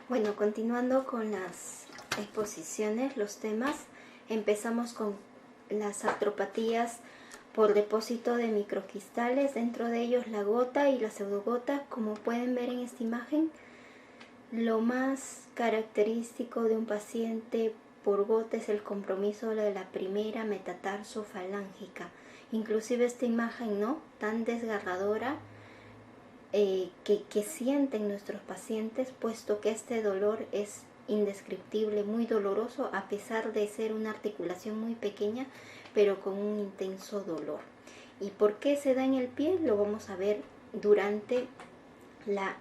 Bueno, continuando con las exposiciones, los temas, empezamos con las artropatías por depósito de microcristales, dentro de ellos la gota y la pseudogota. Como pueden ver en esta imagen, lo más característico de un paciente por gota es el compromiso de la primera metatarsofalángica. Inclusive esta imagen, ¿no?, tan desgarradora, que sienten nuestros pacientes, puesto que este dolor es indescriptible, muy doloroso, a pesar de ser una articulación muy pequeña, pero con un intenso dolor. ¿Y por qué se da en el pie? Lo vamos a ver durante la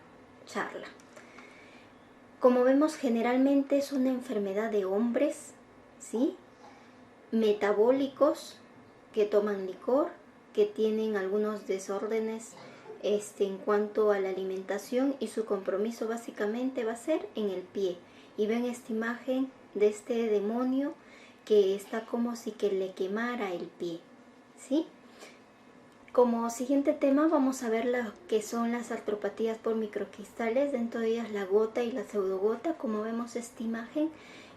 charla. Como vemos, generalmente es una enfermedad de hombres, ¿sí?, metabólicos, que toman licor, que tienen algunos desórdenes en cuanto a la alimentación, y su compromiso básicamente va a ser en el pie. Y ven esta imagen de este demonio que está como si que le quemara el pie, ¿sí? Como siguiente tema vamos a ver lo que son las artropatías por microcristales, dentro de ellas la gota y la pseudogota. Como vemos, esta imagen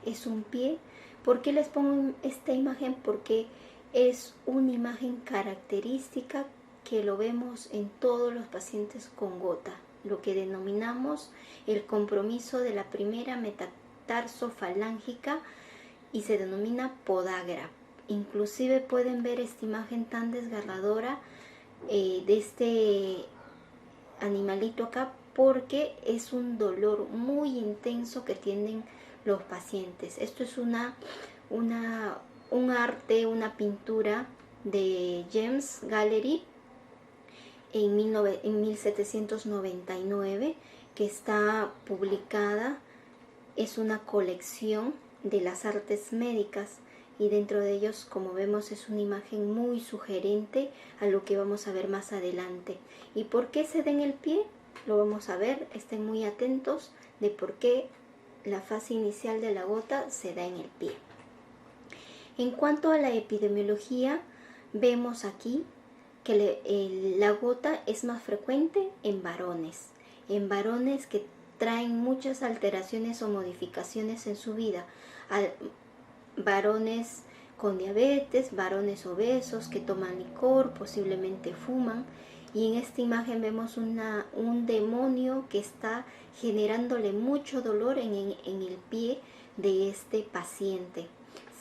es un pie. ¿Por qué les pongo esta imagen? Porque es una imagen característica que lo vemos en todos los pacientes con gota, lo que denominamos el compromiso de la primera metatarsofalángica, y se denomina podagra. Inclusive pueden ver esta imagen tan desgarradora de este animalito acá, porque es un dolor muy intenso que tienen los pacientes. Esto es un arte, una pintura de James Gallery en 1799, que está publicada. Es una colección de las artes médicas, y dentro de ellos, como vemos, es una imagen muy sugerente a lo que vamos a ver más adelante. ¿Y por qué se da en el pie? Lo vamos a ver. Estén muy atentos de por qué la fase inicial de la gota se da en el pie. En cuanto a la epidemiología, vemos aquí que la gota es más frecuente en varones que traen muchas alteraciones o modificaciones en su vida. Varones con diabetes, varones obesos que toman licor, posiblemente fuman. Y en esta imagen vemos un demonio que está generándole mucho dolor en el pie de este paciente,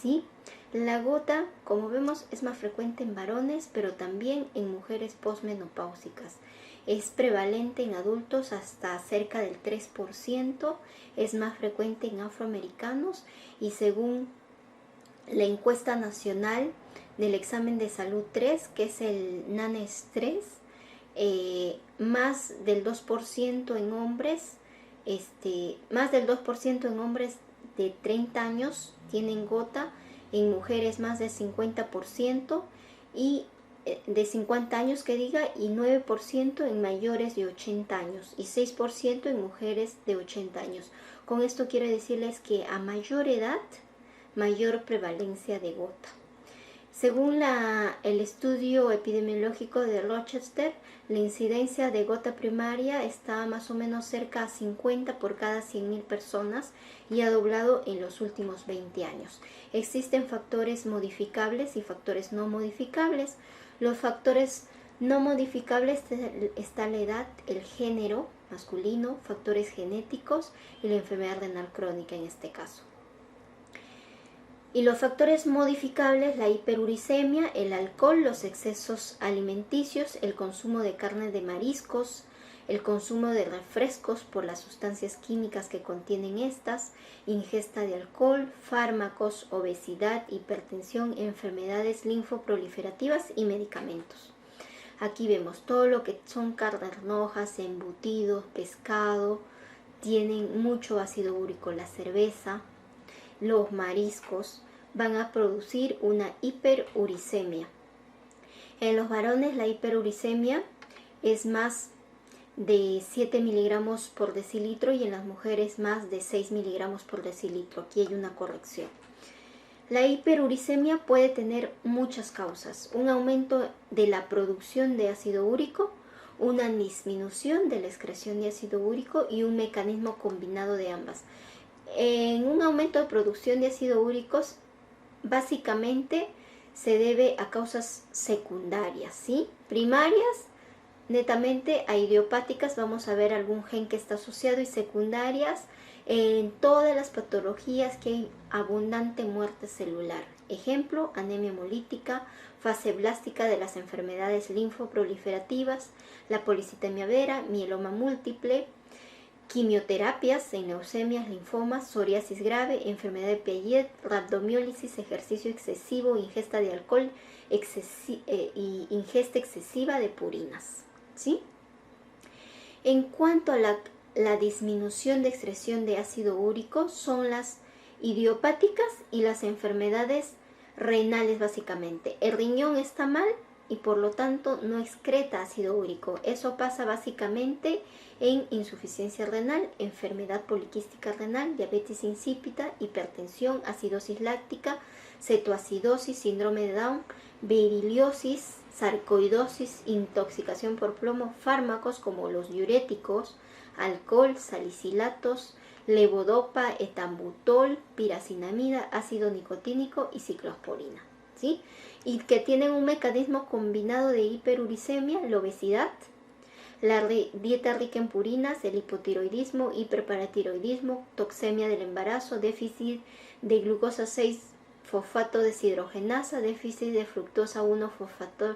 ¿sí? La gota, como vemos, es más frecuente en varones, pero también en mujeres posmenopáusicas. Es prevalente en adultos hasta cerca del 3%, es más frecuente en afroamericanos, y según la encuesta nacional del examen de salud 3, que es el NANES 3, más del 2% en hombres, más del 2% en hombres de 30 años tienen gota, en mujeres más del 50%, y de 50 años que diga, y 9% en mayores de 80 años y 6% en mujeres de 80 años. Con esto quiero decirles que a mayor edad, mayor prevalencia de gota. Según el estudio epidemiológico de Rochester, la incidencia de gota primaria está más o menos cerca a 50 por cada 100.000 personas, y ha doblado en los últimos 20 años. Existen factores modificables y factores no modificables. Los factores no modificables está la edad, el género masculino, factores genéticos y la enfermedad renal crónica en este caso. Y los factores modificables: la hiperuricemia, el alcohol, los excesos alimenticios, el consumo de carne de mariscos, el consumo de refrescos por las sustancias químicas que contienen estas, ingesta de alcohol, fármacos, obesidad, hipertensión, enfermedades linfoproliferativas y medicamentos. Aquí vemos todo lo que son carnes rojas, embutidos, pescado, tienen mucho ácido úrico. La cerveza, los mariscos van a producir una hiperuricemia. En los varones la hiperuricemia es más de 7 miligramos por decilitro, y en las mujeres más de 6 miligramos por decilitro. Aquí hay una corrección. La hiperuricemia puede tener muchas causas: un aumento de la producción de ácido úrico, una disminución de la excreción de ácido úrico y un mecanismo combinado de ambas. En un aumento de producción de ácido úrico, básicamente se debe a causas secundarias, ¿sí? Primarias, netamente a idiopáticas, vamos a ver algún gen que está asociado, y secundarias en todas las patologías que hay abundante muerte celular. Ejemplo, anemia hemolítica, fase blástica de las enfermedades linfoproliferativas, la policitemia vera, mieloma múltiple, quimioterapias en leucemias, linfomas, psoriasis grave, enfermedad de Piaget, rabdomiólisis, ejercicio excesivo, ingesta de alcohol y ingesta excesiva de purinas, ¿sí? En cuanto a la disminución de excreción de ácido úrico, son las idiopáticas y las enfermedades renales básicamente. El riñón está mal y por lo tanto no excreta ácido úrico. Eso pasa básicamente en insuficiencia renal, enfermedad poliquística renal, diabetes insípida, hipertensión, acidosis láctica, cetoacidosis, síndrome de Down, beriliosis, sarcoidosis, intoxicación por plomo, fármacos como los diuréticos, alcohol, salicilatos, levodopa, etambutol, piracinamida, ácido nicotínico y ciclosporina, ¿sí? Y que tienen un mecanismo combinado de hiperuricemia, la obesidad, la dieta rica en purinas, el hipotiroidismo, hiperparatiroidismo, toxemia del embarazo, déficit de glucosa 6 fosfato deshidrogenasa, déficit de fructosa 1 fosfato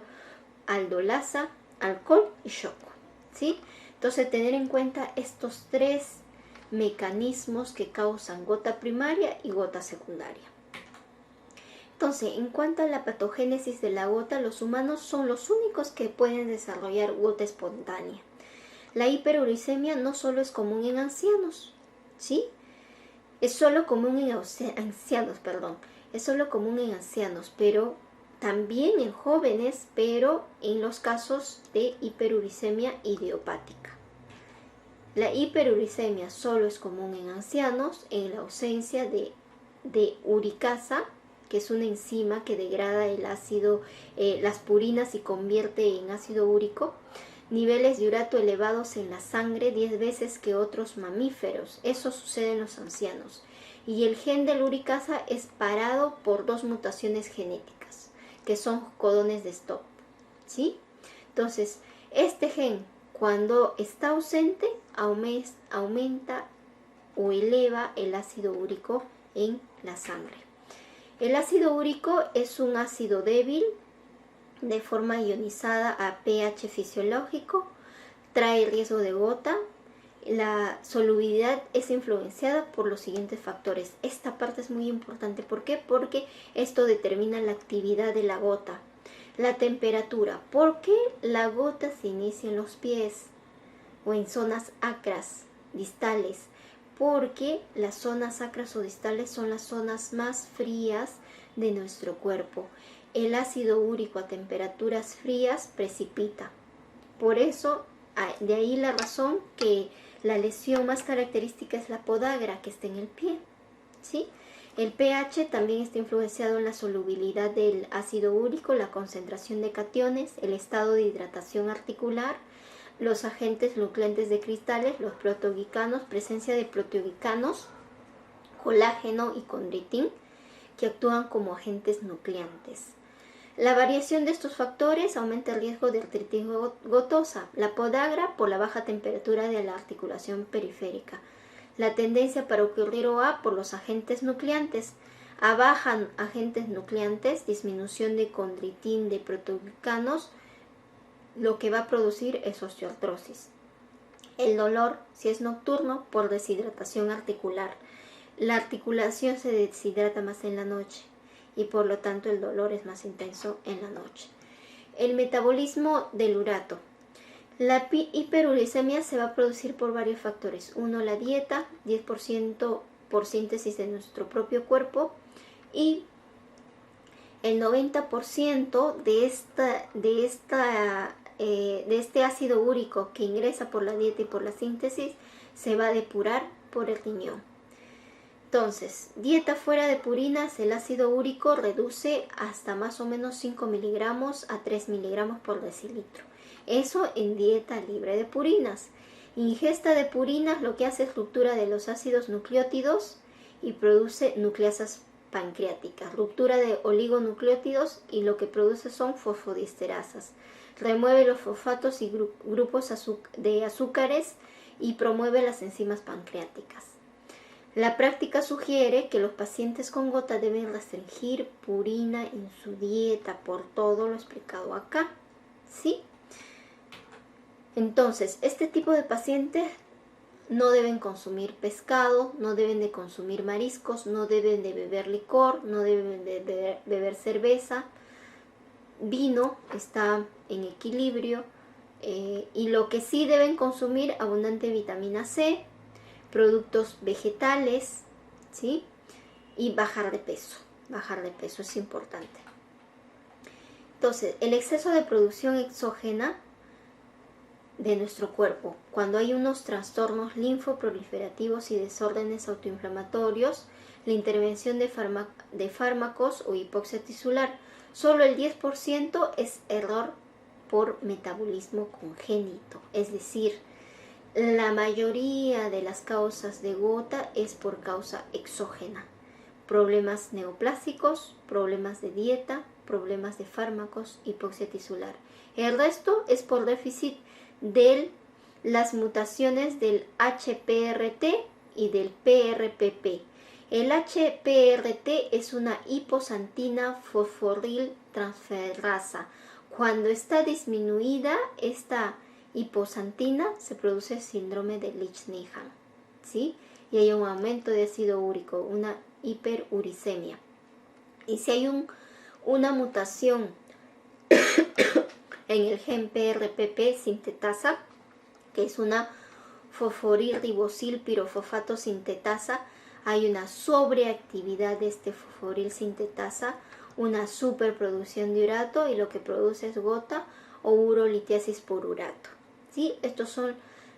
aldolasa, alcohol y shock, ¿sí? Entonces, tener en cuenta estos tres mecanismos que causan gota primaria y gota secundaria. Entonces, en cuanto a la patogénesis de la gota, los humanos son los únicos que pueden desarrollar gota espontánea. La hiperuricemia no solo es común en ancianos, ¿sí? Es solo común en ancianos, pero también en jóvenes, pero en los casos de hiperuricemia idiopática. La hiperuricemia solo es común en ancianos en la ausencia de uricasa, que es una enzima que degrada el ácido, las purinas y convierte en ácido úrico, niveles de urato elevados en la sangre 10 veces que otros mamíferos. Eso sucede en los ancianos. Y el gen de la uricasa es parado por 2 mutaciones genéticas, que son codones de stop, ¿sí? Entonces, este gen, cuando está ausente, aumenta o eleva el ácido úrico en la sangre. El ácido úrico es un ácido débil de forma ionizada a pH fisiológico, trae riesgo de gota. La solubilidad es influenciada por los siguientes factores. Esta parte es muy importante. ¿Por qué? Porque esto determina la actividad de la gota. La temperatura. ¿Por qué la gota se inicia en los pies o en zonas acras, distales? Porque las zonas acras o distales son las zonas más frías de nuestro cuerpo. El ácido úrico a temperaturas frías precipita. Por eso, de ahí la razón que la lesión más característica es la podagra que está en el pie, ¿sí? El pH también está influenciado en la solubilidad del ácido úrico, la concentración de cationes, el estado de hidratación articular, los agentes nucleantes de cristales, los proteoglicanos, presencia de proteoglicanos, colágeno y condritin, que actúan como agentes nucleantes. La variación de estos factores aumenta el riesgo de artritis gotosa, la podagra por la baja temperatura de la articulación periférica, la tendencia para ocurrir OA por los agentes nucleantes. A baja agentes nucleantes, disminución de condritin de proteoglicanos, lo que va a producir es osteoartrosis. El dolor, si es nocturno, por deshidratación articular. La articulación se deshidrata más en la noche y por lo tanto el dolor es más intenso en la noche. El metabolismo del urato. La hiperuricemia se va a producir por varios factores. Uno, la dieta, 10% por síntesis de nuestro propio cuerpo, y el 90% de este ácido úrico que ingresa por la dieta y por la síntesis se va a depurar por el riñón. Entonces, dieta fuera de purinas, el ácido úrico reduce hasta más o menos 5 miligramos a 3 miligramos por decilitro. Eso en dieta libre de purinas. Ingesta de purinas lo que hace es ruptura de los ácidos nucleótidos y produce nucleasas pancreáticas, ruptura de oligonucleótidos y lo que produce son fosfodiesterasas. Remueve los fosfatos y grupos de azúcares y promueve las enzimas pancreáticas. La práctica sugiere que los pacientes con gota deben restringir purina en su dieta por todo lo explicado acá, ¿sí? Entonces, este tipo de pacientes no deben consumir pescado, no deben de consumir mariscos, no deben de beber licor, no deben de beber cerveza. Vino está en equilibrio y lo que sí deben consumir, abundante vitamina C, productos vegetales, ¿sí? Y bajar de peso es importante. Entonces, el exceso de producción exógena de nuestro cuerpo, cuando hay unos trastornos linfoproliferativos y desórdenes autoinflamatorios, la intervención de fármacos o hipoxia tisular, solo el 10% es error por metabolismo congénito, es decir, la mayoría de las causas de gota es por causa exógena, problemas neoplásicos, problemas de dieta, problemas de fármacos, hipoxia tisular. El resto es por déficit de las mutaciones del HPRT y del PRPP. El HPRT es una hiposantina fosforil transferasa. Cuando está disminuida esta hiposantina, se produce síndrome de Leach-Nyhan, ¿sí? Y hay un aumento de ácido úrico, una hiperuricemia. Y si hay una mutación en el gen PRPP sintetasa, que es una fosforilribosil pirofosfato sintetasa, hay una sobreactividad de este fosforil sintetasa, una superproducción de urato y lo que produce es gota o urolitiasis por urato. ¿Sí? Estas son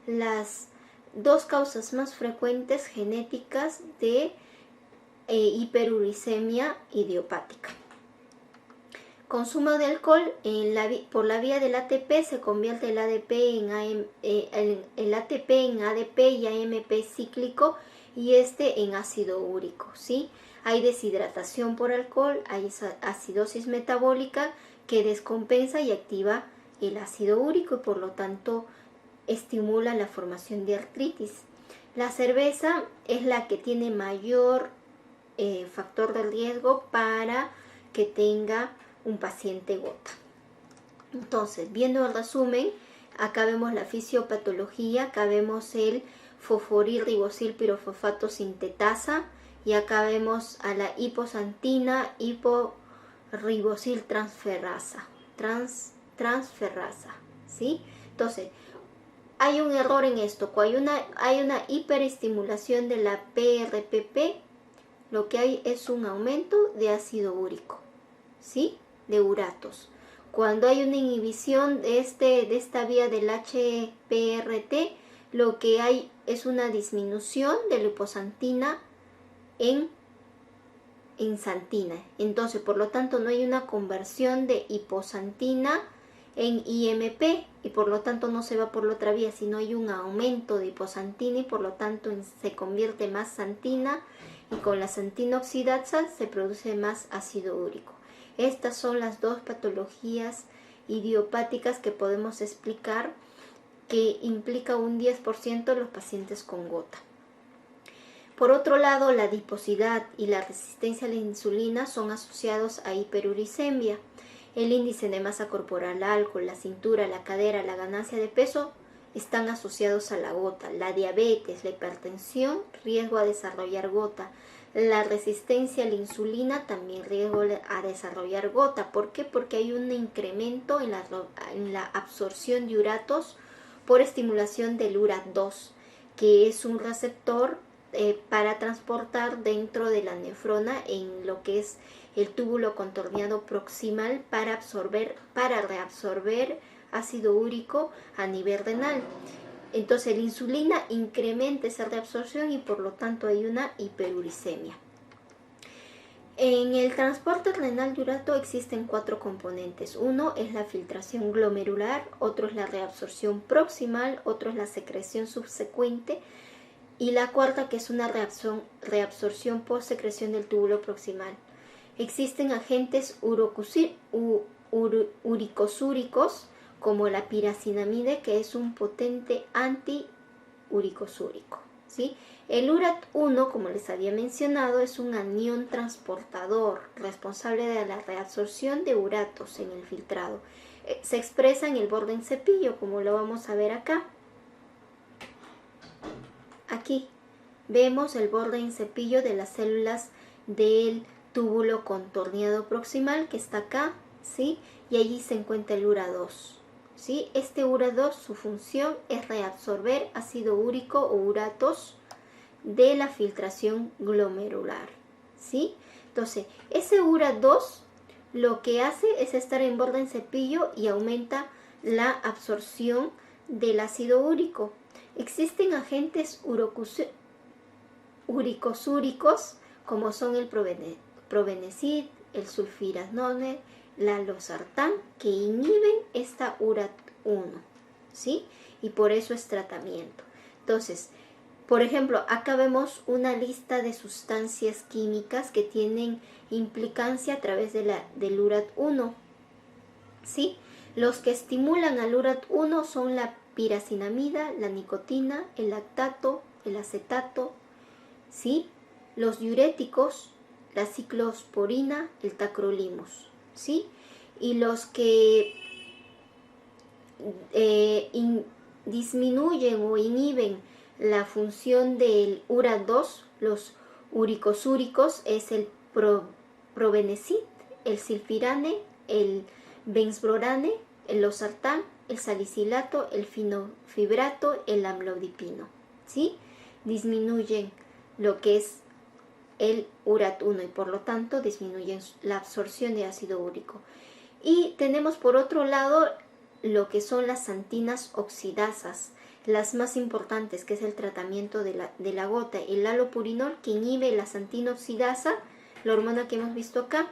las dos causas más frecuentes genéticas de hiperuricemia idiopática. Consumo de alcohol por la vía del ATP se convierte el ATP en ADP y AMP cíclico y en ácido úrico, ¿sí? Hay deshidratación por alcohol, hay acidosis metabólica que descompensa y activa el ácido úrico y por lo tanto estimula la formación de artritis. La cerveza es la que tiene mayor factor de riesgo para que tenga un paciente gota. Entonces, viendo el resumen, acá vemos la fisiopatología, acá vemos el fosforilribosil pirofosfato sintetasa y acá vemos a la hiposantina hiporribosil transferasa, ¿sí? Entonces, hay un error en esto, cuando hay una hiperestimulación de la PRPP, lo que hay es un aumento de ácido úrico, ¿sí? De uratos. Cuando hay una inhibición de esta vía del HPRT, lo que hay es una disminución de la hiposantina en santina. Entonces, por lo tanto, no hay una conversión de hiposantina en IMP y por lo tanto no se va por la otra vía, sino hay un aumento de hiposantina y por lo tanto se convierte más santina y con la santina oxidasa se produce más ácido úrico. Estas son las dos patologías idiopáticas que podemos explicar que implica un 10% de los pacientes con gota. Por otro lado, la adiposidad y la resistencia a la insulina son asociados a hiperuricemia. El índice de masa corporal alto, la cintura, la cadera, la ganancia de peso están asociados a la gota. La diabetes, la hipertensión, riesgo a desarrollar gota. La resistencia a la insulina, también riesgo a desarrollar gota. ¿Por qué? Porque hay un incremento en la absorción de uratos por estimulación del URAT2, que es un receptor para transportar dentro de la nefrona en lo que es el túbulo contorneado proximal para reabsorber ácido úrico a nivel renal. Entonces la insulina incrementa esa reabsorción y por lo tanto hay una hiperuricemia. En el transporte renal de urato existen 4 componentes. Uno es la filtración glomerular, otro es la reabsorción proximal, otro es la secreción subsecuente y la cuarta que es una reabsorción por secreción del túbulo proximal. Existen agentes uricosúricos como la piracinamide, que es un potente antiuricosúrico, ¿sí? El URAT1, como les había mencionado, es un anión transportador responsable de la reabsorción de uratos en el filtrado. Se expresa en el borde en cepillo, como lo vamos a ver acá. Aquí vemos el borde en cepillo de las células del túbulo contorneado proximal, que está acá, ¿sí? Y allí se encuentra el URA2, ¿sí? Este URA2, su función es reabsorber ácido úrico o uratos de la filtración glomerular, ¿sí? Entonces, ese URA2 lo que hace es estar en borde en cepillo y aumenta la absorción del ácido úrico. Existen agentes uricosúricos como son el probenecid, el sulfiranone, la losartán, que inhiben esta URAT1, ¿sí? Y por eso es tratamiento. Entonces, por ejemplo, acá vemos una lista de sustancias químicas que tienen implicancia a través del URAT1, ¿sí? Los que estimulan al URAT1 son la piracinamida, la nicotina, el lactato, el acetato, ¿sí? Los diuréticos, la ciclosporina, el tacrolimus, ¿sí? Y los que disminuyen o inhiben la función del URA2, los uricosúricos, es el probenecid, el silfirane, el benzbrorane, el losartán, el salicilato, el finofibrato, el amlodipino, ¿sí? Disminuyen lo que es el URAT1 y por lo tanto disminuyen la absorción de ácido úrico. Y tenemos por otro lado lo que son las santinas oxidasas, las más importantes, que es el tratamiento de la gota, el allopurinol, que inhibe la santina oxidasa, la hormona que hemos visto acá,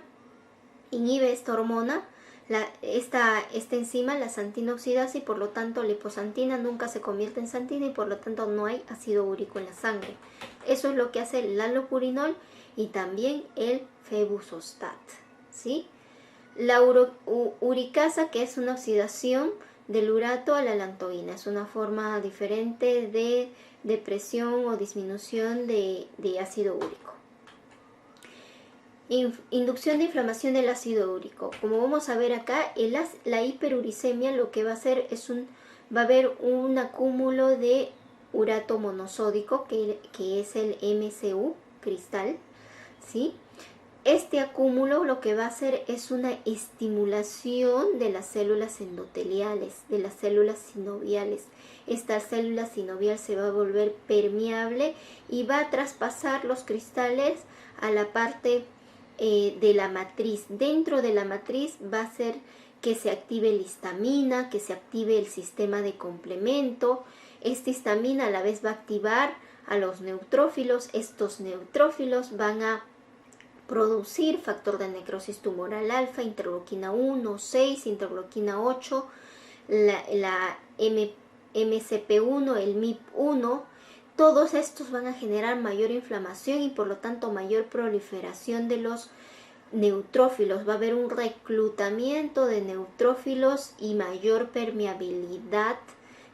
inhibe esta hormona, esta enzima, la santina oxidasa, y por lo tanto la liposantina nunca se convierte en santina y por lo tanto no hay ácido úrico en la sangre. Eso es lo que hace el allopurinol y también el febuxostat, ¿sí? La uricasa, que es una oxidación del urato a la lantoína, es una forma diferente de depresión o disminución de ácido úrico. Inducción de inflamación del ácido úrico. Como vamos a ver acá, la hiperuricemia lo que va a hacer es va a haber un acúmulo de urato monosódico, que es el MCU cristal, ¿sí? Este acúmulo lo que va a hacer es una estimulación de las células endoteliales, de las células sinoviales. Esta célula sinovial se va a volver permeable y va a traspasar los cristales a la parte de la matriz. Dentro de la matriz va a hacer que se active la histamina, que se active el sistema de complemento. Esta histamina a la vez va a activar a los neutrófilos. Estos neutrófilos van a producir factor de necrosis tumoral alfa, interleuquina 1, 6, interleuquina 8, la MCP1, el MIP1. Todos estos van a generar mayor inflamación y por lo tanto mayor proliferación de los neutrófilos. Va a haber un reclutamiento de neutrófilos y mayor permeabilidad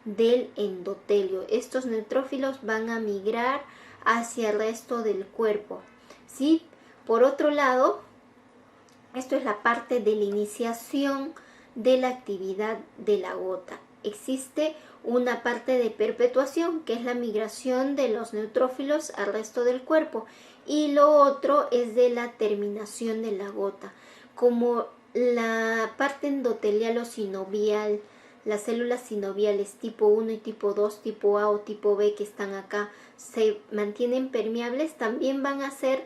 del endotelio. Estos neutrófilos van a migrar hacia el resto del cuerpo, ¿sí? Por otro lado, esto es la parte de la iniciación de la actividad de la gota. Existe una parte de perpetuación, que es la migración de los neutrófilos al resto del cuerpo, y lo otro es de la terminación de la gota. Como la parte endotelial o sinovial, las células sinoviales tipo 1 y tipo 2, tipo A o tipo B que están acá, se mantienen permeables, también van a hacer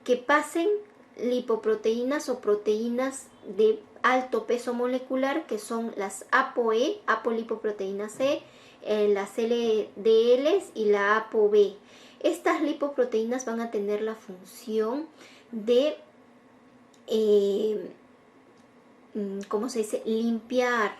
que pasen lipoproteínas o proteínas de alto peso molecular, que son las ApoE, apolipoproteína C, las LDL y la ApoB. Estas lipoproteínas van a tener la función de ¿cómo se dice? Limpiar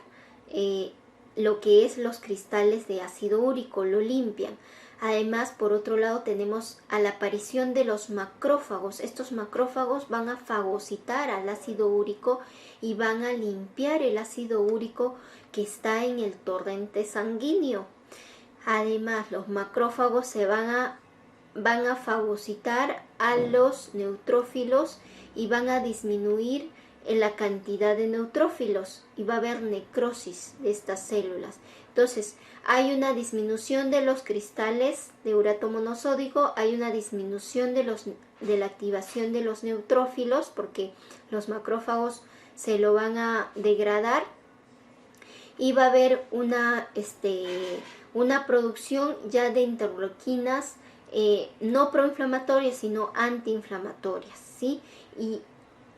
lo que es los cristales de ácido úrico, lo limpian. Además, por otro lado, tenemos a la aparición de los macrófagos. Estos macrófagos van a fagocitar al ácido úrico y van a limpiar el ácido úrico que está en el torrente sanguíneo. Además, los macrófagos van a fagocitar a los neutrófilos y van a disminuir en la cantidad de neutrófilos y va a haber necrosis de estas células. Entonces, hay una disminución de los cristales de urato monosódico, hay una disminución de la activación de los neutrófilos porque los macrófagos se lo van a degradar y va a haber una producción ya de interleuquinas no proinflamatorias sino antiinflamatorias, ¿sí? Y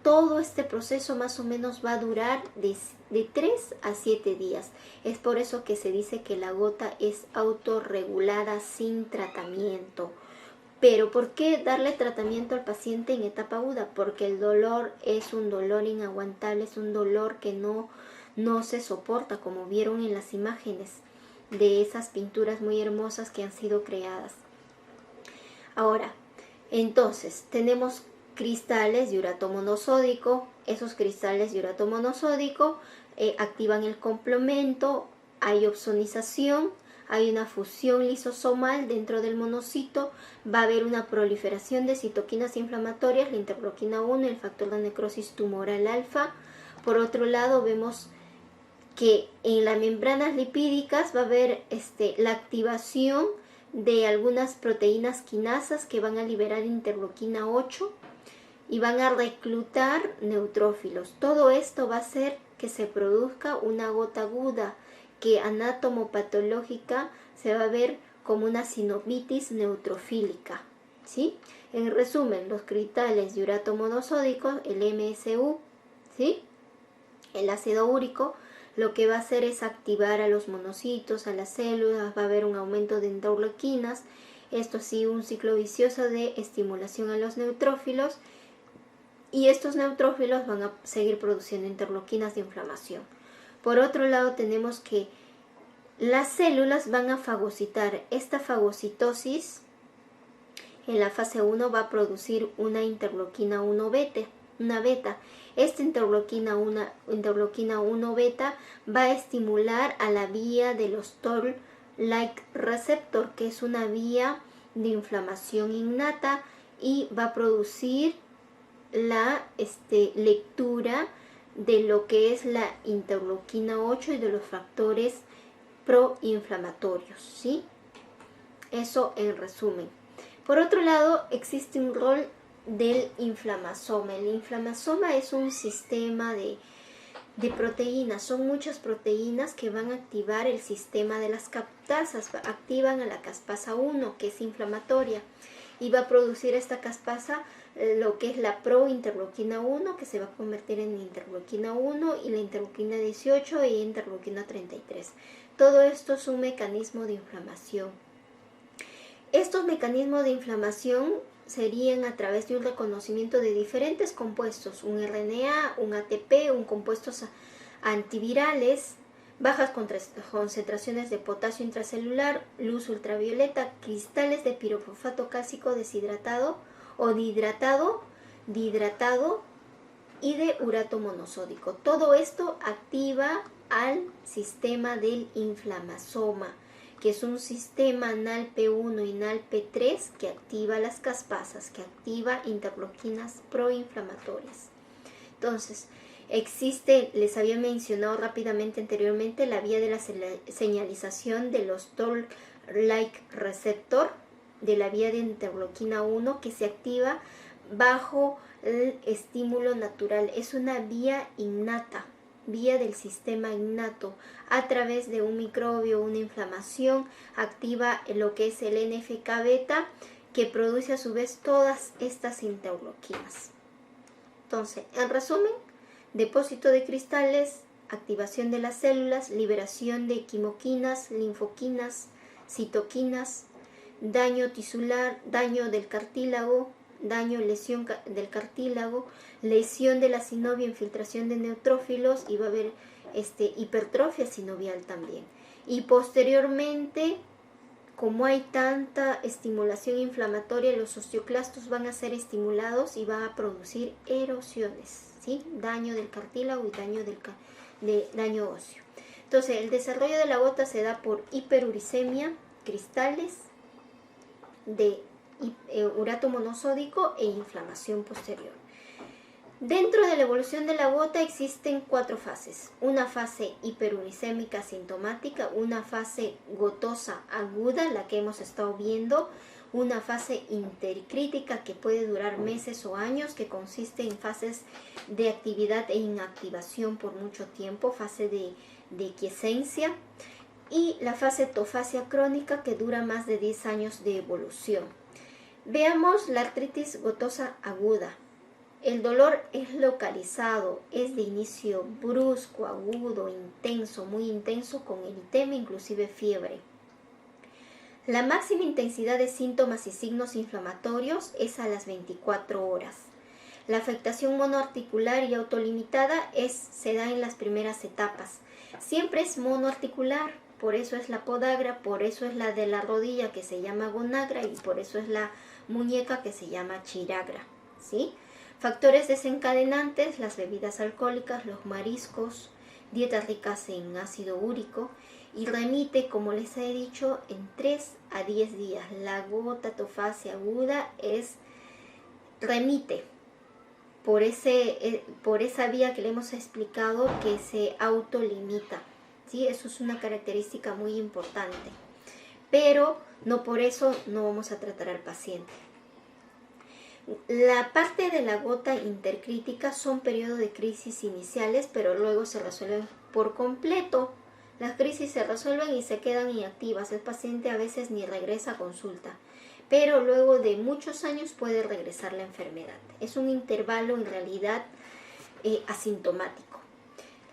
todo este proceso más o menos va a durar de 3 a 7 días. Es por eso que se dice que la gota es autorregulada sin tratamiento. Pero ¿por qué darle tratamiento al paciente en etapa aguda? Porque el dolor es un dolor inaguantable, es un dolor que no se soporta, como vieron en las imágenes de esas pinturas muy hermosas que han sido creadas. Ahora, entonces, tenemos cristales de urato monosódico. Esos cristales de urato monosódico activan el complemento, hay opsonización, hay una fusión lisosomal dentro del monocito, va a haber una proliferación de citoquinas inflamatorias, la interleuquina 1 y el factor de necrosis tumoral alfa. Por otro lado, vemos que en las membranas lipídicas va a haber la activación de algunas proteínas quinasas que van a liberar interleuquina 8 y van a reclutar neutrófilos. Todo esto va a hacer que se produzca una gota aguda que anatomopatológica se va a ver como una sinovitis neutrofílica, ¿sí? En resumen, los cristales de urato monosódico, el MSU, ¿sí? El ácido úrico, lo que va a hacer es activar a los monocitos, a las células, va a haber un aumento de interleuquinas, esto sí, un ciclo vicioso de estimulación a los neutrófilos, y estos neutrófilos van a seguir produciendo interleuquinas de inflamación. Por otro lado, tenemos que las células van a fagocitar. Esta fagocitosis en la fase 1 va a producir una interleuquina 1 beta, una beta. Esta interleuquina 1 beta va a estimular a la vía de los Toll-like receptor, que es una vía de inflamación innata, y va a producir la lectura de lo que es la interleuquina 8 y de los factores proinflamatorios, ¿sí? Eso en resumen. Por otro lado, existe un rol del inflamasoma. El inflamasoma es un sistema de proteínas, son muchas proteínas que van a activar el sistema de las caspasas, activan a la caspasa 1, que es inflamatoria, y va a producir esta caspasa lo que es la prointerleuquina 1, que se va a convertir en interleuquina 1, y la interleuquina 18 y interleuquina 33. Todo esto es un mecanismo de inflamación. Estos mecanismos de inflamación serían a través de un reconocimiento de diferentes compuestos, un RNA, un ATP, un compuestos antivirales, bajas concentraciones de potasio intracelular, luz ultravioleta, cristales de pirofosfato cálcico deshidratado o dihidratado y de urato monosódico. Todo esto activa al sistema del inflamasoma, que es un sistema NALP1 y NALP3 que activa las caspasas, que activa interleuquinas proinflamatorias. Entonces, existe, les había mencionado rápidamente anteriormente, la vía de la señalización de los Toll-like receptor, de la vía de interleuquina 1, que se activa bajo el estímulo natural. Es una vía innata, vía del sistema innato. A través de un microbio, una inflamación, activa lo que es el NFK beta, que produce a su vez todas estas interleuquinas. Entonces, en resumen, depósito de cristales, activación de las células, liberación de quimoquinas, linfoquinas, citoquinas, daño tisular, daño del cartílago, daño, lesión del cartílago, lesión de la sinovia, infiltración de neutrófilos, y va a haber hipertrofia sinovial también. Y posteriormente, como hay tanta estimulación inflamatoria, los osteoclastos van a ser estimulados y van a producir erosiones, ¿sí? Daño del cartílago y daño óseo. Entonces, el desarrollo de la gota se da por hiperuricemia, cristales de urato monosódico e inflamación posterior. Dentro de la evolución de la gota existen 4 fases. Una fase hiperuricémica sintomática, una fase gotosa aguda, la que hemos estado viendo, una fase intercrítica que puede durar meses o años, que consiste en fases de actividad e inactivación por mucho tiempo, fase de quiescencia, y la fase tofasia crónica, que dura más de 10 años de evolución. Veamos la artritis gotosa aguda. El dolor es localizado, es de inicio brusco, agudo, intenso, muy intenso, con eritema, inclusive fiebre. La máxima intensidad de síntomas y signos inflamatorios es a las 24 horas. La afectación monoarticular y autolimitada se da en las primeras etapas. Siempre es monoarticular, por eso es la podagra, por eso es la de la rodilla que se llama gonagra y por eso es la muñeca que se llama chiragra, ¿sí? Factores desencadenantes: las bebidas alcohólicas, los mariscos, dietas ricas en ácido úrico, y remite, como les he dicho, en 3 a 10 días. La gota tofasia aguda remite por esa vía que le hemos explicado, que se autolimita, ¿sí? Eso es una característica muy importante, pero no por eso no vamos a tratar al paciente. La parte de la gota intercrítica son periodos de crisis iniciales, pero luego se resuelven por completo. Las crisis se resuelven y se quedan inactivas. El paciente a veces ni regresa a consulta, pero luego de muchos años puede regresar la enfermedad. Es un intervalo en realidad asintomático.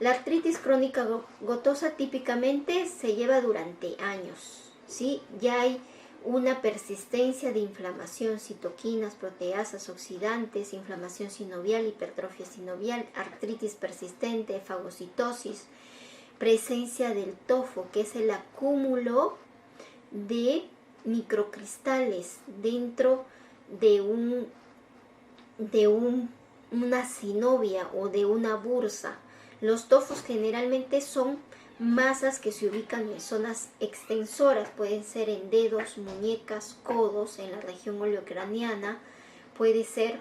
La artritis crónica gotosa típicamente se lleva durante años, ¿sí? Ya hay una persistencia de inflamación, citoquinas, proteasas, oxidantes, inflamación sinovial, hipertrofia sinovial, artritis persistente, fagocitosis, presencia del tofo, que es el acúmulo de microcristales dentro de una sinovia o de una bursa. Los tofos generalmente son masas que se ubican en zonas extensoras, pueden ser en dedos, muñecas, codos, en la región oleocraniana, puede ser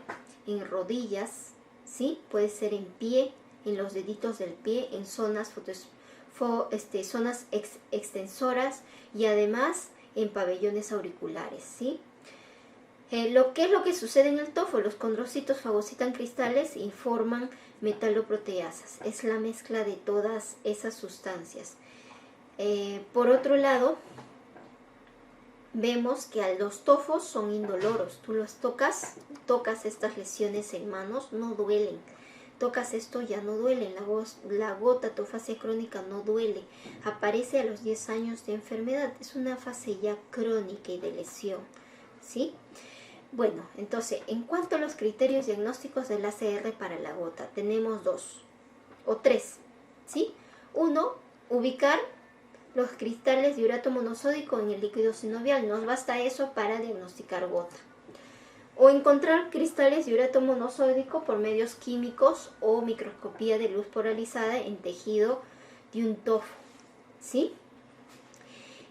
en rodillas, ¿sí? Puede ser en pie, en los deditos del pie, en zonas extensoras, y además en pabellones auriculares, ¿sí? ¿Qué es lo que sucede en el tofo? Los condrocitos fagocitan cristales y forman metaloproteasas. Es la mezcla de todas esas sustancias. Por otro lado, vemos que los tofos son indoloros. Tú los tocas estas lesiones en manos, no duelen. Tocas esto, ya no duele. La gota tofasia crónica no duele. Aparece a los 10 años de enfermedad. Es una fase ya crónica y de lesión, ¿sí? Bueno, entonces, en cuanto a los criterios diagnósticos del ACR para la gota, tenemos 2 o 3, ¿sí? 1, ubicar los cristales de urato monosódico en el líquido sinovial. Nos basta eso para diagnosticar gota. O encontrar cristales de urato monosódico por medios químicos o microscopía de luz polarizada en tejido de un tofo, ¿sí?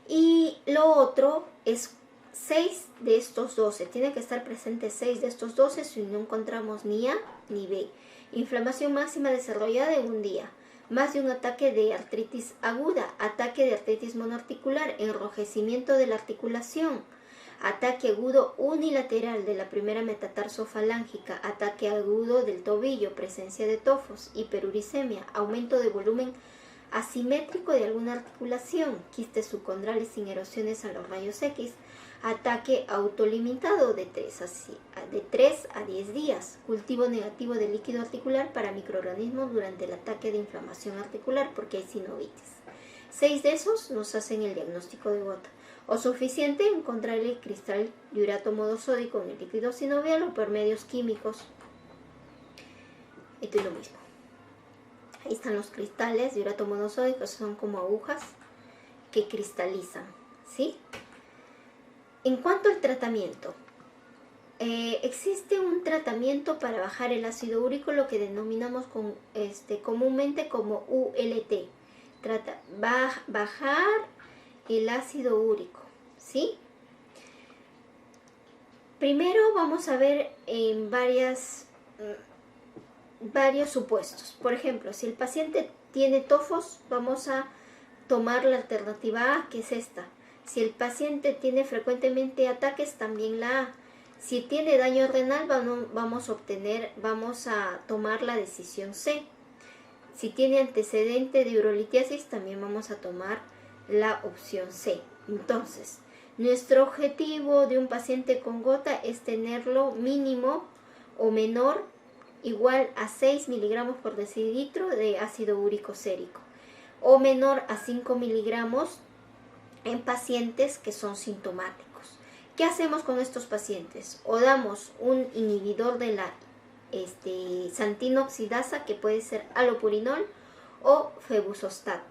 Y lo otro es 6 de estos 12. Tiene que estar presente 6 de estos 12 si no encontramos ni A ni B. Inflamación máxima desarrollada en un día. Más de un ataque de artritis aguda. Ataque de artritis monoarticular. Enrojecimiento de la articulación. Ataque agudo unilateral de la primera metatarsofalángicas. Ataque agudo del tobillo. Presencia de tofos. Hiperuricemia. Aumento de volumen asimétrico de alguna articulación. Quistes subcondrales sin erosiones a los rayos X. Ataque autolimitado de 3 a 10 días. Cultivo negativo de líquido articular para microorganismos durante el ataque de inflamación articular porque hay sinovitis. 6 de esos nos hacen el diagnóstico de gota. o suficiente encontrar el cristal de urato modosódico en el líquido sinovial o por medios químicos. Esto es lo mismo. Ahí están los cristales de urato modosódico, son como agujas que cristalizan, ¿sí? En cuanto al tratamiento, existe un tratamiento para bajar el ácido úrico, lo que denominamos comúnmente como ULT. Bajar el ácido úrico, ¿sí? Primero vamos a ver en varios supuestos. Por ejemplo, si el paciente tiene tofos, vamos a tomar la alternativa A, que es esta. Si el paciente tiene frecuentemente ataques, también la A. Si tiene daño renal, vamos a tomar la decisión C. Si tiene antecedente de urolitiasis, también vamos a tomar la opción C. Entonces, nuestro objetivo de un paciente con gota es tenerlo mínimo o menor igual a 6 miligramos por decilitro de ácido úrico sérico o menor a 5 miligramos en pacientes que son sintomáticos. ¿Qué hacemos con estos pacientes? O damos un inhibidor de la xantina oxidasa, que puede ser allopurinol o febuxostat,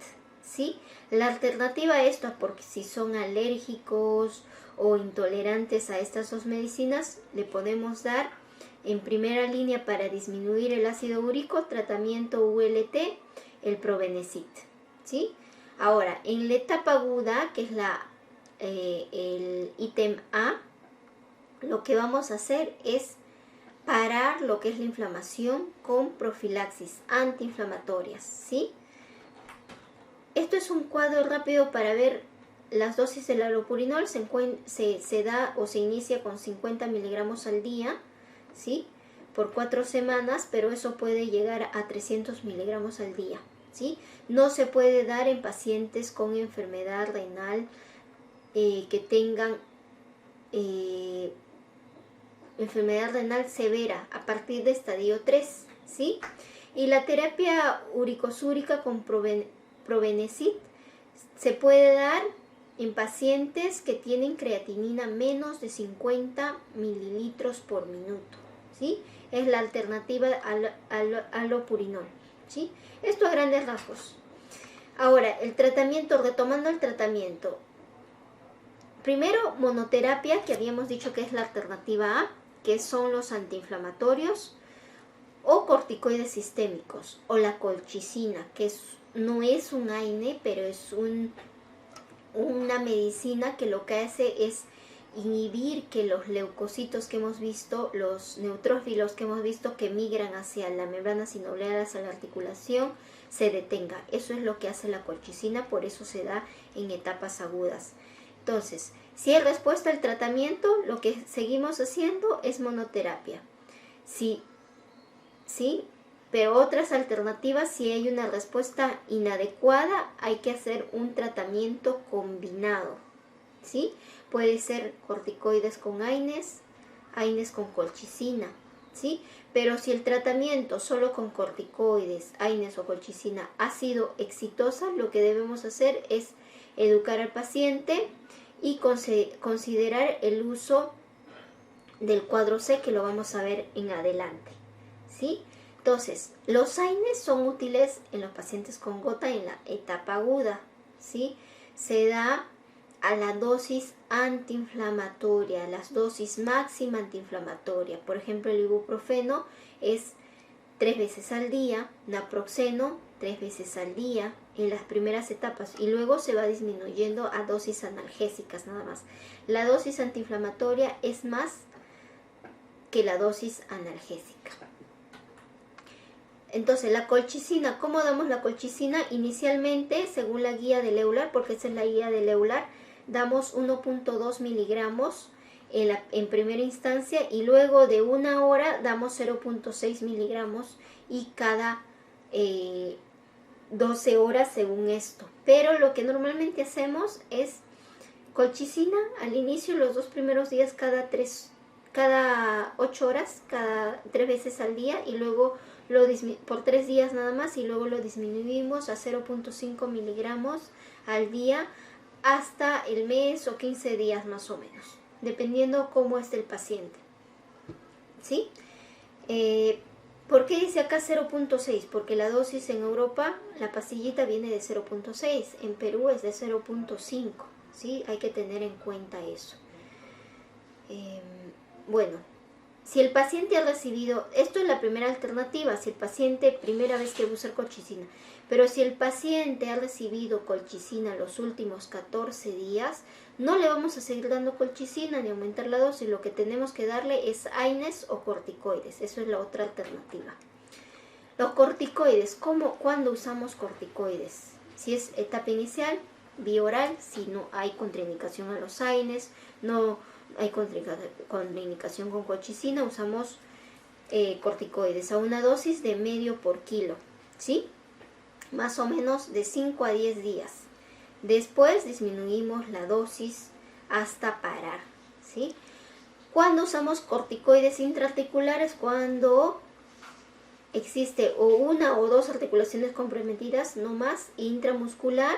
¿sí? La alternativa a esto, porque si son alérgicos o intolerantes a estas dos medicinas, le podemos dar en primera línea para disminuir el ácido úrico, tratamiento ULT, el probenecid, ¿sí? Ahora, en la etapa aguda, que es el ítem A, lo que vamos a hacer es parar lo que es la inflamación con profilaxis antiinflamatorias, ¿sí? Esto es un cuadro rápido para ver las dosis del allopurinol. Se da o se inicia con 50 miligramos al día, ¿sí? Por 4 semanas, pero eso puede llegar a 300 miligramos al día, ¿sí? No se puede dar en pacientes con enfermedad renal que tengan enfermedad renal severa a partir de estadio 3, ¿sí? Y la terapia uricosúrica con probenecid se puede dar en pacientes que tienen creatinina menos de 50 mililitros por minuto, ¿sí? Es la alternativa al allopurinol, ¿sí? Esto a grandes rasgos. Ahora, retomando el tratamiento. Primero, monoterapia, que habíamos dicho que es la alternativa A, que son los antiinflamatorios o corticoides sistémicos, o la colchicina, que no es un AINE, pero es una medicina que lo que hace es inhibir que los leucocitos que hemos visto, los neutrófilos que hemos visto que migran hacia la membrana sinovial, hacia la articulación, se detenga. Eso es lo que hace la colchicina, por eso se da en etapas agudas. Entonces, si hay respuesta al tratamiento, lo que seguimos haciendo es monoterapia. Sí, pero otras alternativas, si hay una respuesta inadecuada, hay que hacer un tratamiento combinado, ¿sí? Puede ser corticoides con AINES con colchicina, ¿sí? Pero si el tratamiento solo con corticoides, AINES o colchicina ha sido exitosa, lo que debemos hacer es educar al paciente y considerar el uso del cuadro C, que lo vamos a ver en adelante, ¿sí? Entonces, los AINES son útiles en los pacientes con gota en la etapa aguda, ¿sí? Se da a la dosis antiinflamatoria, las dosis máxima antiinflamatoria. Por ejemplo, el ibuprofeno es 3 veces al día, naproxeno 3 veces al día en las primeras etapas, y luego se va disminuyendo a dosis analgésicas nada más. La dosis antiinflamatoria es más que la dosis analgésica. Entonces, la colchicina, ¿cómo damos la colchicina? Inicialmente, según la guía del EULAR, porque esa es la guía del EULAR, damos 1.2 miligramos en primera instancia, y luego de 1 hora damos 0.6 miligramos y cada 12 horas según esto. Pero lo que normalmente hacemos es colchicina al inicio, los 2 primeros días cada 8 horas, cada 3 veces al día, y luego por 3 días nada más, y luego lo disminuimos a 0.5 miligramos al día hasta el mes o 15 días más o menos, dependiendo cómo esté el paciente. ¿Sí? ¿Por qué dice acá 0.6? Porque la dosis en Europa, la pastillita viene de 0.6, en Perú es de 0.5, ¿sí? Hay que tener en cuenta eso. Bueno, si el paciente ha recibido, esto es la primera alternativa, si el paciente, primera vez que va a usar colchicina, pero si el paciente ha recibido colchicina los últimos 14 días, no le vamos a seguir dando colchicina ni aumentar la dosis, lo que tenemos que darle es AINES o corticoides, eso es la otra alternativa. Los corticoides, ¿cuándo usamos corticoides? Si es etapa inicial, vía oral, si no hay contraindicación a los AINES, no hay contraindicación con colchicina, usamos corticoides a una dosis de medio por kilo, ¿sí? Más o menos de 5 a 10 días. Después disminuimos la dosis hasta parar, ¿sí? ¿Cuándo usamos corticoides intraarticulares? Cuando existe o una o dos articulaciones comprometidas, no más, intramuscular,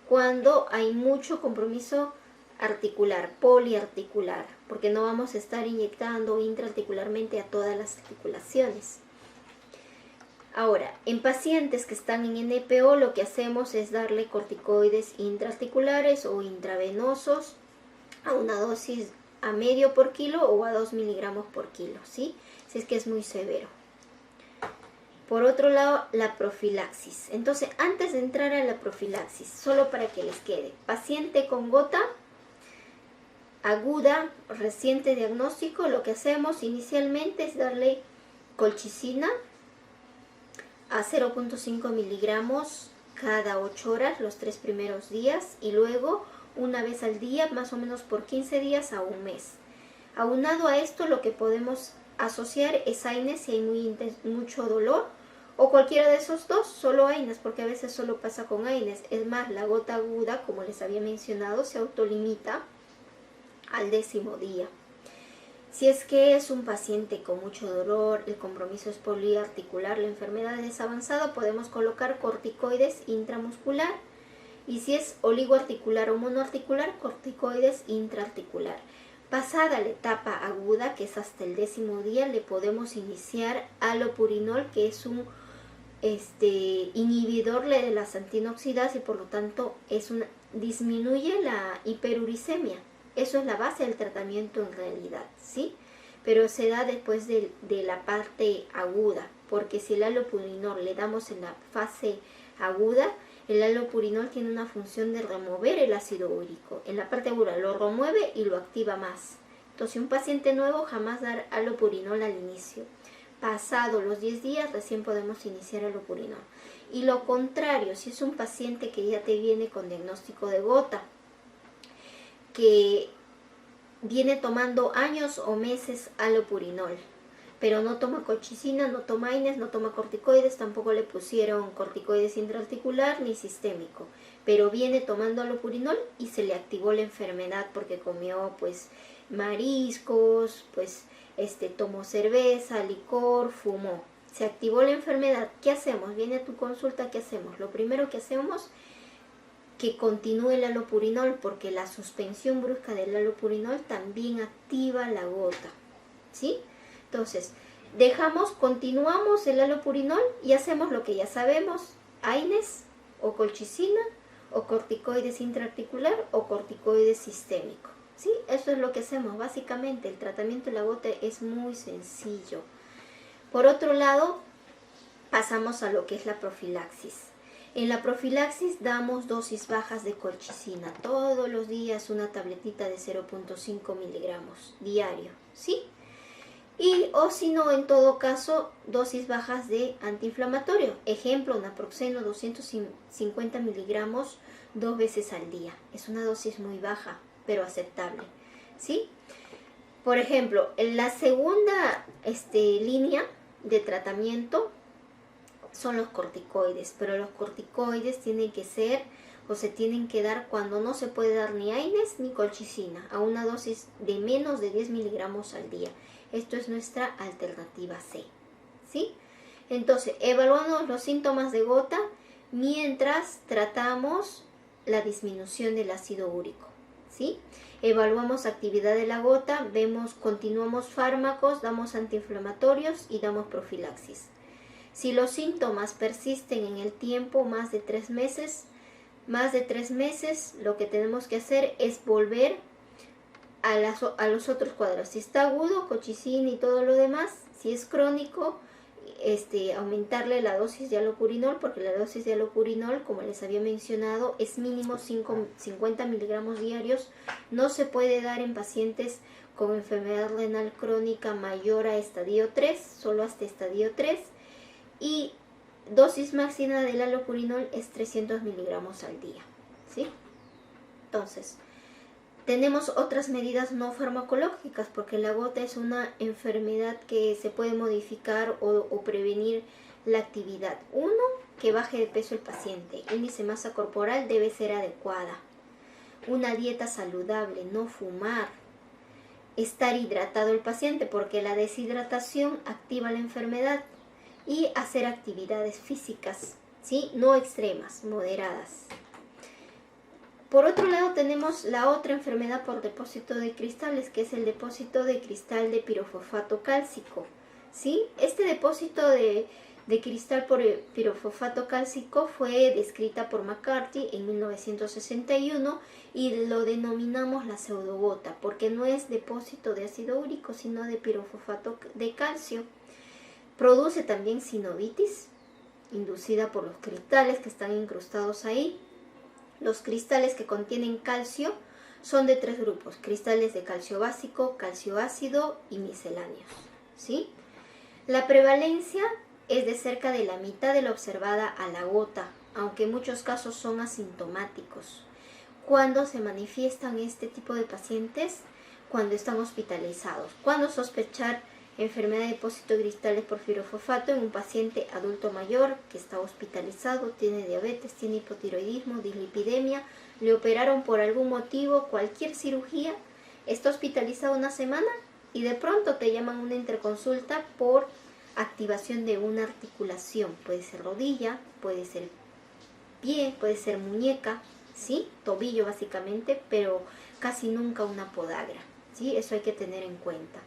cuando hay mucho compromiso articular, poliarticular, porque no vamos a estar inyectando intraarticularmente a todas las articulaciones. Ahora, en pacientes que están en NPO, lo que hacemos es darle corticoides intraarticulares o intravenosos a una dosis a medio por kilo o a 2 miligramos por kilo, ¿sí? Si es que es muy severo. Por otro lado, la profilaxis. Entonces, antes de entrar a la profilaxis, solo para que les quede, paciente con gota aguda, reciente diagnóstico, lo que hacemos inicialmente es darle colchicina a 0.5 miligramos cada 8 horas los 3 primeros días y luego una vez al día, más o menos por 15 días a un mes. Aunado a esto, lo que podemos asociar es AINES si hay mucho dolor, o cualquiera de esos dos, solo AINES, porque a veces solo pasa con AINES. Es más, la gota aguda, como les había mencionado, se autolimita al 10º día. Si es que es un paciente con mucho dolor, el compromiso es poliarticular, la enfermedad es avanzada, podemos colocar corticoides intramuscular. Y si es oligoarticular o monoarticular, corticoides intraarticular. Pasada la etapa aguda, que es hasta el 10º día, le podemos iniciar allopurinol, que es un inhibidor de las antinoxidas y por lo tanto disminuye la hiperuricemia. Eso es la base del tratamiento en realidad, ¿sí? Pero se da después de la parte aguda, porque si el allopurinol le damos en la fase aguda, el allopurinol tiene una función de remover el ácido úrico. En la parte aguda lo remueve y lo activa más. Entonces, un paciente nuevo jamás dar allopurinol al inicio. Pasado los 10 días recién podemos iniciar allopurinol. Y lo contrario, si es un paciente que ya te viene con diagnóstico de gota, que viene tomando años o meses allopurinol, pero no toma colchicina, no toma AINES, no toma corticoides, tampoco le pusieron corticoides intraarticular ni sistémico, pero viene tomando allopurinol y se le activó la enfermedad porque comió pues mariscos, pues tomó cerveza, licor, fumó. Se activó la enfermedad. ¿Qué hacemos? Viene a tu consulta, ¿qué hacemos? Lo primero que hacemos, que continúe el allopurinol, porque la suspensión brusca del allopurinol también activa la gota, ¿sí? Entonces, continuamos el allopurinol y hacemos lo que ya sabemos, AINES o colchicina o corticoides intraarticular o corticoides sistémico, ¿sí? Eso es lo que hacemos. Básicamente, el tratamiento de la gota es muy sencillo. Por otro lado, pasamos a lo que es la profilaxis. En la profilaxis damos dosis bajas de colchicina. Todos los días una tabletita de 0.5 miligramos diario, ¿sí? O si no, en todo caso, dosis bajas de antiinflamatorio. Ejemplo, naproxeno 250 miligramos 2 veces al día. Es una dosis muy baja, pero aceptable, ¿sí? Por ejemplo, en la segunda línea de tratamiento son los corticoides, pero los corticoides tienen que ser o se tienen que dar cuando no se puede dar ni AINES ni colchicina, a una dosis de menos de 10 miligramos al día. Esto es nuestra alternativa C, ¿sí? Entonces, evaluamos los síntomas de gota mientras tratamos la disminución del ácido úrico, ¿sí? Evaluamos actividad de la gota, vemos, continuamos fármacos, damos antiinflamatorios y damos profilaxis. Si los síntomas persisten en el tiempo más de 3 meses, lo que tenemos que hacer es volver a los otros cuadros. Si está agudo, colchicina y todo lo demás. Si es crónico, aumentarle la dosis de alopurinol, porque la dosis de alopurinol, como les había mencionado, es mínimo 50 miligramos diarios. No se puede dar en pacientes con enfermedad renal crónica mayor a estadio 3, solo hasta estadio 3. Y dosis máxima del alopurinol es 300 miligramos al día, ¿sí? Entonces, tenemos otras medidas no farmacológicas, porque la gota es una enfermedad que se puede modificar o prevenir la actividad. Uno, que baje de peso el paciente. Índice de masa corporal debe ser adecuada. Una dieta saludable, no fumar. Estar hidratado el paciente, porque la deshidratación activa la enfermedad. Y hacer actividades físicas, ¿sí? No extremas, moderadas. Por otro lado tenemos la otra enfermedad por depósito de cristales, que es el depósito de cristal de pirofosfato cálcico, ¿sí? Este depósito de cristal por pirofosfato cálcico fue descrita por McCarthy en 1961 y lo denominamos la pseudogota, porque no es depósito de ácido úrico, sino de pirofosfato de calcio. Produce también sinovitis, inducida por los cristales que están incrustados ahí. Los cristales que contienen calcio son de 3 grupos: cristales de calcio básico, calcio ácido y misceláneos, ¿sí? La prevalencia es de cerca de la mitad de la observada a la gota, aunque en muchos casos son asintomáticos. ¿Cuándo se manifiestan este tipo de pacientes? Cuando están hospitalizados. ¿Cuándo sospechar enfermedad de depósito de cristales por pirofosfato en un paciente adulto mayor que está hospitalizado, tiene diabetes, tiene hipotiroidismo, dislipidemia, le operaron por algún motivo, cualquier cirugía, está hospitalizado una semana y de pronto te llaman a una interconsulta por activación de una articulación? Puede ser rodilla, puede ser pie, puede ser muñeca, ¿sí? Tobillo básicamente, pero casi nunca una podagra, ¿sí? Eso hay que tener en cuenta.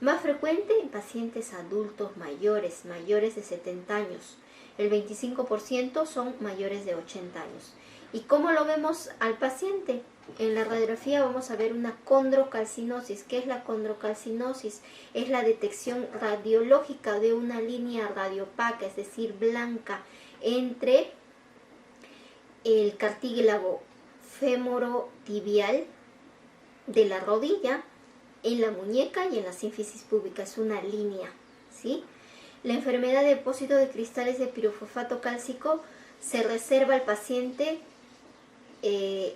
Más frecuente en pacientes adultos mayores de 70 años. El 25% son mayores de 80 años. ¿Y cómo lo vemos al paciente? En la radiografía vamos a ver una condrocalcinosis. ¿Qué es la condrocalcinosis? Es la detección radiológica de una línea radiopaca, es decir, blanca, entre el cartílago femorotibial de la rodilla, en la muñeca y en la sínfisis púbica. Es una línea, ¿sí? La enfermedad de depósito de cristales de pirofosfato cálcico se reserva al paciente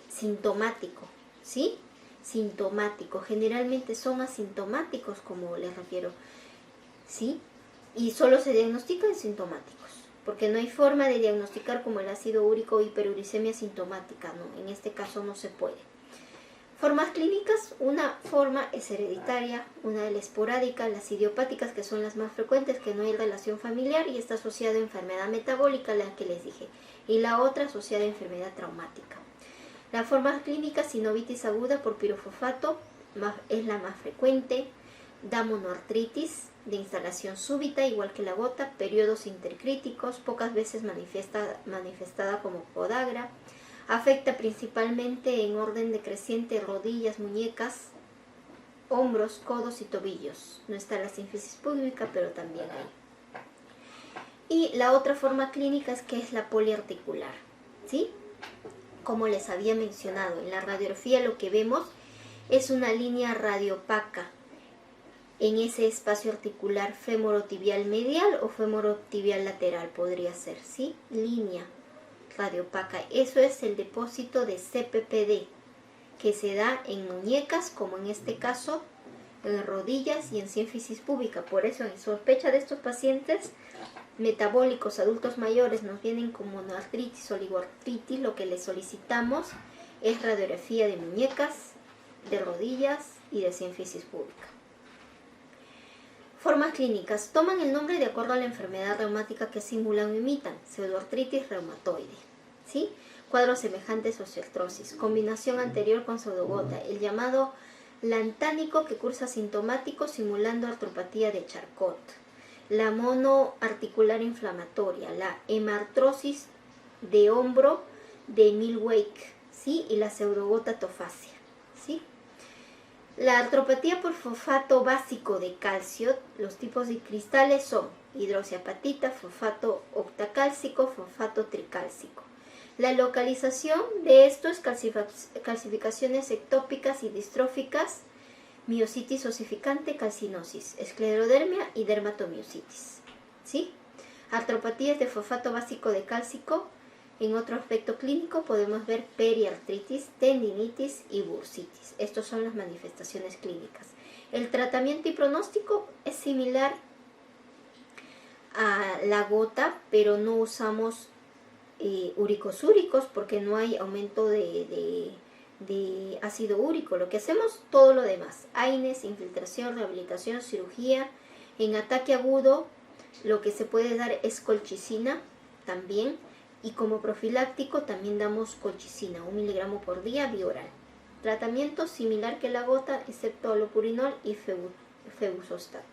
sintomático, ¿sí? Sintomático. Generalmente son asintomáticos, como les refiero, ¿sí? Y solo se diagnostican sintomáticos, porque no hay forma de diagnosticar como el ácido úrico o hiperuricemia sintomática, ¿no? En este caso no se puede. Formas clínicas: una forma es hereditaria, una es la esporádica, las idiopáticas, que son las más frecuentes, que no hay relación familiar y está asociada a enfermedad metabólica, la que les dije, y la otra asociada a enfermedad traumática. La forma clínica: sinovitis aguda por pirofosfato, es la más frecuente, da monoartritis de instalación súbita, igual que la gota, periodos intercríticos, pocas veces manifestada como podagra. Afecta principalmente en orden decreciente rodillas, muñecas, hombros, codos y tobillos. No está la sínfisis púbica, pero también hay. Y la otra forma clínica es que es la poliarticular, ¿sí? Como les había mencionado, en la radiografía lo que vemos es una línea radiopaca en ese espacio articular femorotibial medial o femorotibial lateral, podría ser, ¿sí? Línea radiopaca. Eso es el depósito de CPPD, que se da en muñecas, como en este caso, en rodillas y en sínfisis púbica. Por eso, en sospecha de estos pacientes metabólicos adultos mayores nos vienen con monoartritis, oligoartritis, lo que les solicitamos es radiografía de muñecas, de rodillas y de sínfisis púbica. Formas clínicas: toman el nombre de acuerdo a la enfermedad reumática que simulan o imitan, pseudoartritis reumatoide, ¿sí? cuadros semejantes a osteoartrosis. Combinación anterior con pseudogota, el llamado lantánico que cursa sintomático simulando artropatía de Charcot, la monoarticular inflamatoria, la hemartrosis de hombro de Milwake, ¿sí? Y la pseudogota tofacia, ¿sí? La artropatía por fosfato básico de calcio, los tipos de cristales son hidroxiapatita, fosfato octacálcico, fosfato tricálcico. La localización de esto es calcificaciones ectópicas y distróficas, miositis osificante, calcinosis, esclerodermia y dermatomiositis, ¿sí? Artropatías de fosfato básico de cálcico. En otro aspecto clínico podemos ver periartritis, tendinitis y bursitis. Estas son las manifestaciones clínicas. El tratamiento y pronóstico es similar a la gota, pero no usamos uricosúricos porque no hay aumento de ácido úrico. Lo que hacemos todo lo demás: AINES, infiltración, rehabilitación, cirugía. En ataque agudo lo que se puede dar es colchicina también, y como profiláctico también damos colchicina, 1 miligramo por día vía oral. Tratamiento similar que la gota, excepto alopurinol y febuxostat.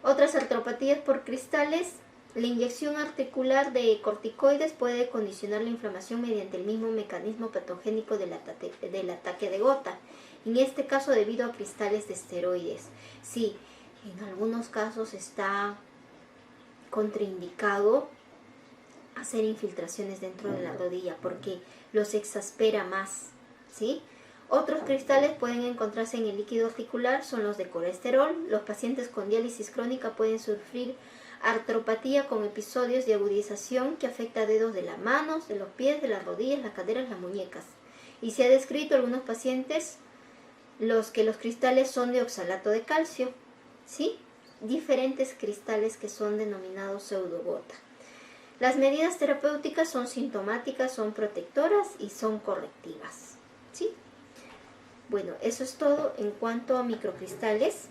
Otras artropatías por cristales. La inyección articular de corticoides puede condicionar la inflamación mediante el mismo mecanismo patogénico del ataque de gota, en este caso debido a cristales de esteroides. Sí, en algunos casos está contraindicado hacer infiltraciones dentro de la rodilla porque los exaspera más, ¿sí? Otros cristales pueden encontrarse en el líquido articular, son los de colesterol. Los pacientes con diálisis crónica pueden sufrir artropatía con episodios de agudización que afecta a dedos de las manos, de los pies, de las rodillas, las caderas, las muñecas. Y se ha descrito en algunos pacientes los cristales son de oxalato de calcio, ¿sí? Diferentes cristales que son denominados pseudogota. Las medidas terapéuticas son sintomáticas, son protectoras y son correctivas, ¿sí? Bueno, eso es todo en cuanto a microcristales.